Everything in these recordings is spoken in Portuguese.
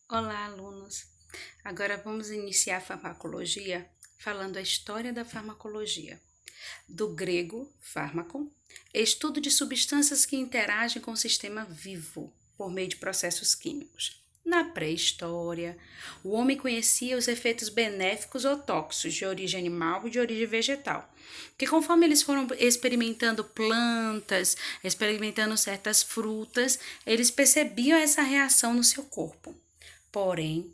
Olá, alunos! Agora vamos iniciar a farmacologia falando a história da farmacologia. Do grego, fármaco, estudo de substâncias que interagem com o sistema vivo por meio de processos químicos. Na pré-história, o homem conhecia os efeitos benéficos ou tóxicos de origem animal e de origem vegetal, que conforme eles foram experimentando plantas, experimentando certas frutas, eles percebiam essa reação no seu corpo. Porém,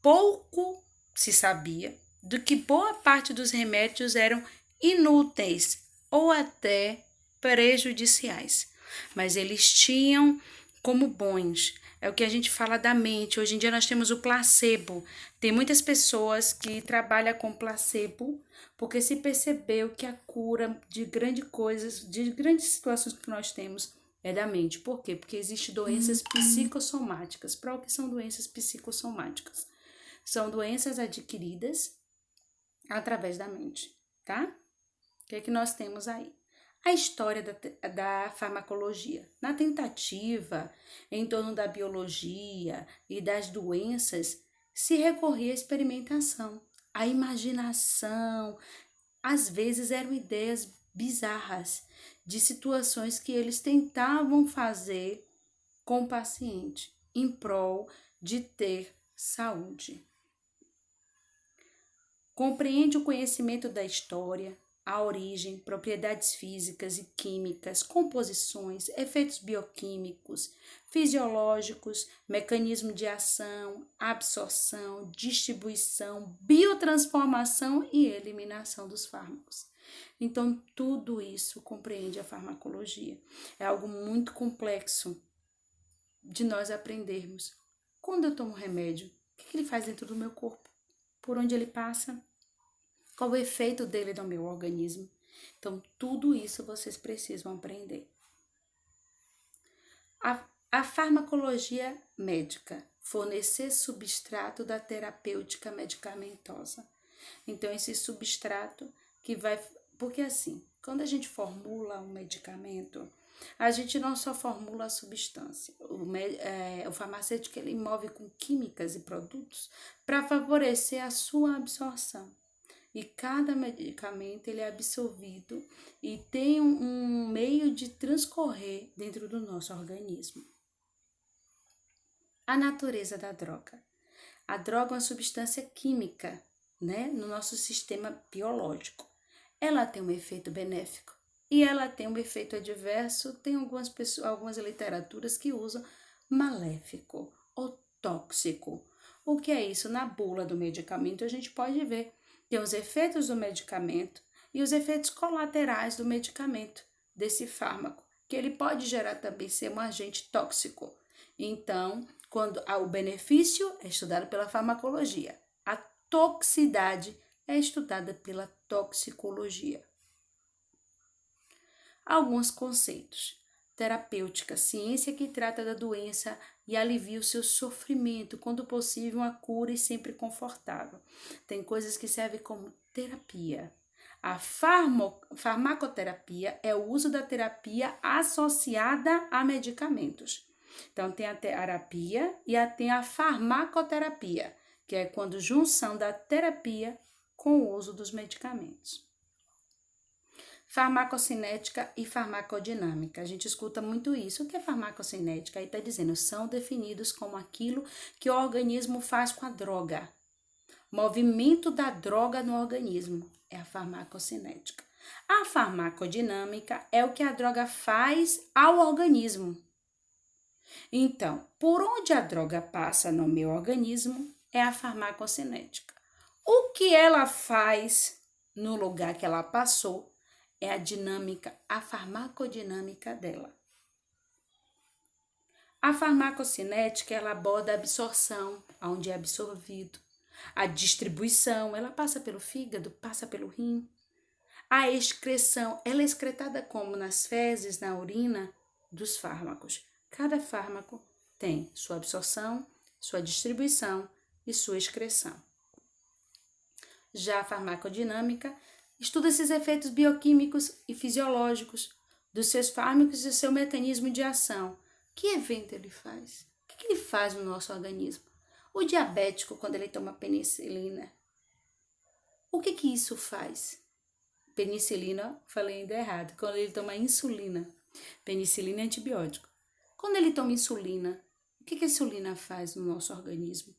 pouco se sabia do que boa parte dos remédios eram inúteis ou até prejudiciais, mas eles tinham como bons. É o que a gente fala da mente. Hoje em dia nós temos o placebo. Tem muitas pessoas que trabalham com placebo porque se percebeu que a cura de grandes coisas, de grandes situações que nós temos é da mente. Por quê? Porque existem doenças psicossomáticas. Para o que são doenças psicossomáticas? São doenças adquiridas através da mente, tá? O que é que nós temos aí? A história da farmacologia. Na tentativa em torno da biologia e das doenças, se recorria à experimentação, à imaginação. Às vezes eram ideias bizarras de situações que eles tentavam fazer com o paciente em prol de ter saúde. Compreende o conhecimento da história, a origem, propriedades físicas e químicas, composições, efeitos bioquímicos, fisiológicos, mecanismo de ação, absorção, distribuição, biotransformação e eliminação dos fármacos. Então, tudo isso compreende a farmacologia. É algo muito complexo de nós aprendermos. Quando eu tomo remédio, o que ele faz dentro do meu corpo? Por onde ele passa? Qual o efeito dele no meu organismo? Então, tudo isso vocês precisam aprender. A farmacologia médica, fornecer substrato da terapêutica medicamentosa. Então, esse substrato que vai. Porque assim, quando a gente formula um medicamento, a gente não só formula a substância. O farmacêutico ele move com químicas e produtos para favorecer a sua absorção. E cada medicamento ele é absorvido e tem um meio de transcorrer dentro do nosso organismo. A natureza da droga. A droga é uma substância química, né, no nosso sistema biológico. Ela tem um efeito benéfico e ela tem um efeito adverso. Tem algumas literaturas que usam maléfico ou tóxico. O que é isso? Na bula do medicamento a gente pode ver. Tem os efeitos do medicamento e os efeitos colaterais do medicamento, desse fármaco, que ele pode gerar também ser um agente tóxico. Então, quando o benefício é estudado pela farmacologia, a toxicidade é estudada pela toxicologia. Alguns conceitos. Terapêutica, ciência que trata da doença e alivia o seu sofrimento, quando possível, uma cura e sempre confortável. Tem coisas que servem como terapia. A farmacoterapia é o uso da terapia associada a medicamentos. Então, tem a terapia e tem a farmacoterapia, que é quando junção da terapia com o uso dos medicamentos. Farmacocinética e farmacodinâmica. A gente escuta muito isso. O que é farmacocinética? Aí está dizendo, são definidos como aquilo que o organismo faz com a droga. Movimento da droga no organismo é a farmacocinética. A farmacodinâmica é o que a droga faz ao organismo. Então, por onde a droga passa no meu organismo é a farmacocinética. O que ela faz no lugar que ela passou é a dinâmica, a farmacodinâmica dela. A farmacocinética, ela aborda a absorção, onde é absorvido. A distribuição, ela passa pelo fígado, passa pelo rim. A excreção, ela é excretada como? Nas fezes, na urina dos fármacos. Cada fármaco tem sua absorção, sua distribuição e sua excreção. Já a farmacodinâmica estuda esses efeitos bioquímicos e fisiológicos dos seus fármacos e do seu mecanismo de ação. Que evento ele faz? O que ele faz no nosso organismo? O diabético, quando ele toma penicilina, o que isso faz? Penicilina, falei ainda errado, quando ele toma insulina. Penicilina é antibiótico. Quando ele toma insulina, o que a insulina faz no nosso organismo?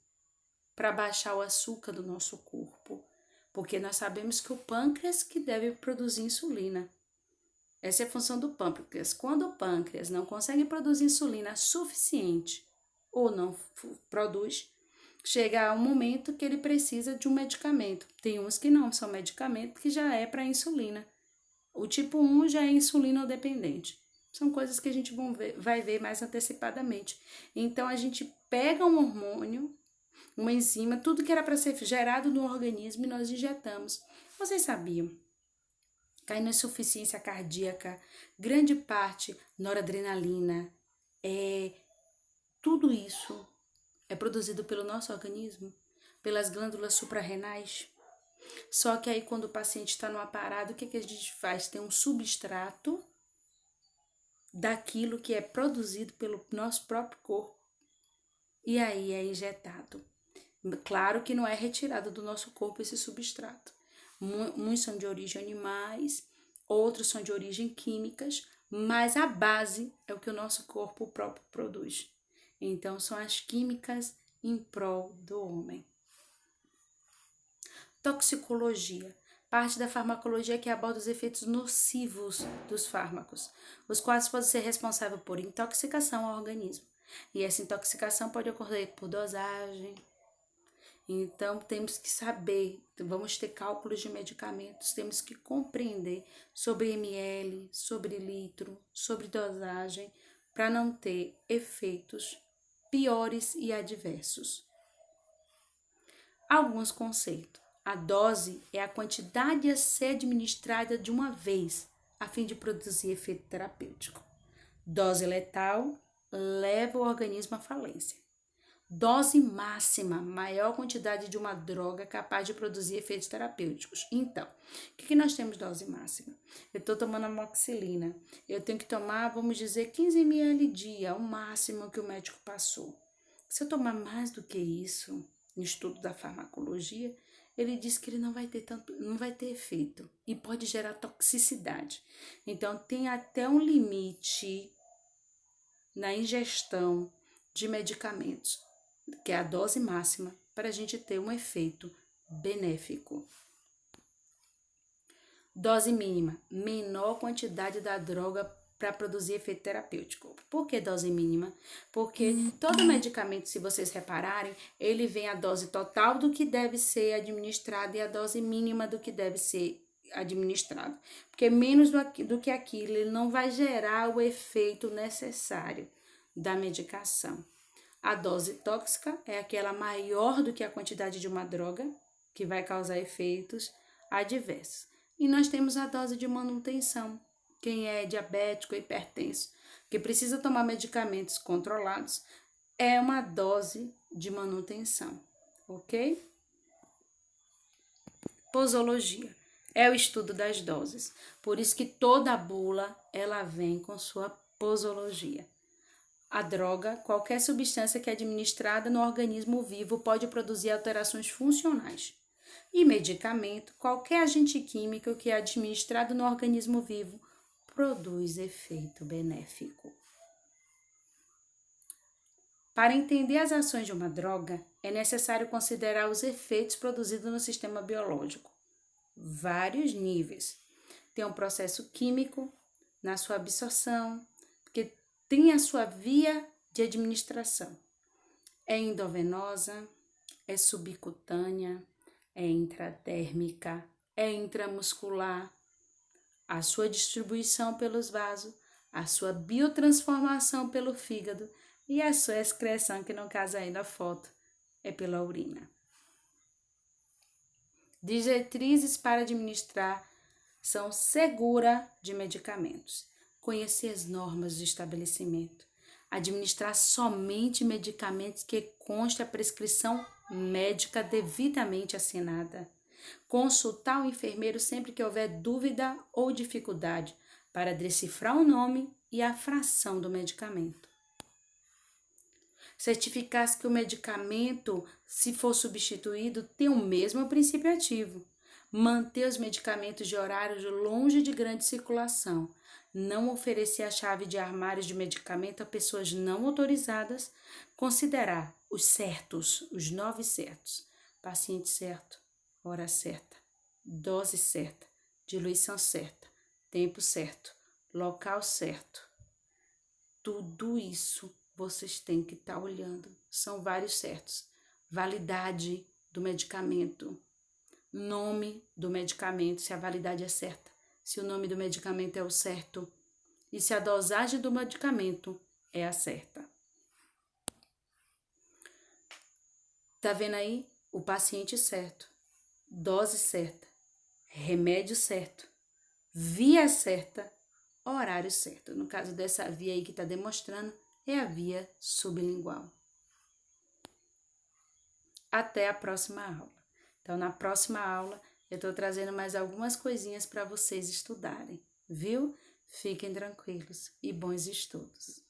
Para baixar o açúcar do nosso corpo. Porque nós sabemos que o pâncreas que deve produzir insulina. Essa é a função do pâncreas. Quando o pâncreas não consegue produzir insulina suficiente ou não produz, chega a um momento que ele precisa de um medicamento. Tem uns que não são medicamento, que já é para insulina. O tipo 1 já é insulino dependente. São coisas que a gente vai ver mais antecipadamente. Então, a gente pega um hormônio, uma enzima, tudo que era para ser gerado no organismo e nós injetamos. Vocês sabiam? Cai na insuficiência cardíaca, grande parte noradrenalina, tudo isso é produzido pelo nosso organismo, pelas glândulas suprarrenais. Só que aí quando o paciente está numa parada, o que a gente faz? Tem um substrato daquilo que é produzido pelo nosso próprio corpo e aí é injetado. Claro que não é retirado do nosso corpo esse substrato. Muitos são de origem animais, outros são de origem químicas, mas a base é o que o nosso corpo próprio produz. Então, são as químicas em prol do homem. Toxicologia. Parte da farmacologia que aborda os efeitos nocivos dos fármacos, os quais podem ser responsáveis por intoxicação ao organismo. E essa intoxicação pode ocorrer por dosagem. Então, temos que saber, vamos ter cálculos de medicamentos, temos que compreender sobre ml, sobre litro, sobre dosagem, para não ter efeitos piores e adversos. Alguns conceitos. A dose é a quantidade a ser administrada de uma vez, a fim de produzir efeito terapêutico. Dose letal leva o organismo à falência. Dose máxima, maior quantidade de uma droga capaz de produzir efeitos terapêuticos. Então, o que nós temos dose máxima? Eu estou tomando amoxicilina. Eu tenho que tomar, vamos dizer, 15 ml dia, o máximo que o médico passou. Se eu tomar mais do que isso, no estudo da farmacologia, ele diz que ele não vai ter efeito e pode gerar toxicidade. Então, tem até um limite na ingestão de medicamentos, que é a dose máxima, para a gente ter um efeito benéfico. Dose mínima, menor quantidade da droga para produzir efeito terapêutico. Por que dose mínima? Porque todo medicamento, se vocês repararem, ele vem a dose total do que deve ser administrado e a dose mínima do que deve ser administrado. Porque menos do que aquilo, ele não vai gerar o efeito necessário da medicação. A dose tóxica é aquela maior do que a quantidade de uma droga, que vai causar efeitos adversos. E nós temos a dose de manutenção. Quem é diabético, hipertenso, que precisa tomar medicamentos controlados, é uma dose de manutenção, ok? Posologia é o estudo das doses. Por isso que toda bula, ela vem com sua posologia. A droga, qualquer substância que é administrada no organismo vivo pode produzir alterações funcionais. E medicamento, qualquer agente químico que é administrado no organismo vivo produz efeito benéfico. Para entender as ações de uma droga, é necessário considerar os efeitos produzidos no sistema biológico. Vários níveis. Tem um processo químico na sua absorção, que tem a sua via de administração. É endovenosa, é subcutânea, é intradérmica, é intramuscular. A sua distribuição pelos vasos, a sua biotransformação pelo fígado e a sua excreção, que no caso aí da foto, é pela urina. Diretrizes para administração segura de medicamentos. Conhecer as normas de estabelecimento. Administrar somente medicamentos que conste a prescrição médica devidamente assinada. Consultar o enfermeiro sempre que houver dúvida ou dificuldade para decifrar o nome e a fração do medicamento. Certificar-se que o medicamento, se for substituído, tem o mesmo princípio ativo. Manter os medicamentos de horários longe de grande circulação. Não oferecer a chave de armários de medicamento a pessoas não autorizadas. Considerar os certos, os 9 certos. Paciente certo, hora certa, dose certa, diluição certa, tempo certo, local certo. Tudo isso vocês têm que estar olhando. São vários certos. Validade do medicamento. Nome do medicamento, se a validade é certa. Se o nome do medicamento é o certo. E se a dosagem do medicamento é a certa. Tá vendo aí? O paciente certo. Dose certa. Remédio certo. Via certa. Horário certo. No caso dessa via aí que está demonstrando, é a via sublingual. Até a próxima aula. Então, na próxima aula, eu estou trazendo mais algumas coisinhas para vocês estudarem, viu? Fiquem tranquilos e bons estudos.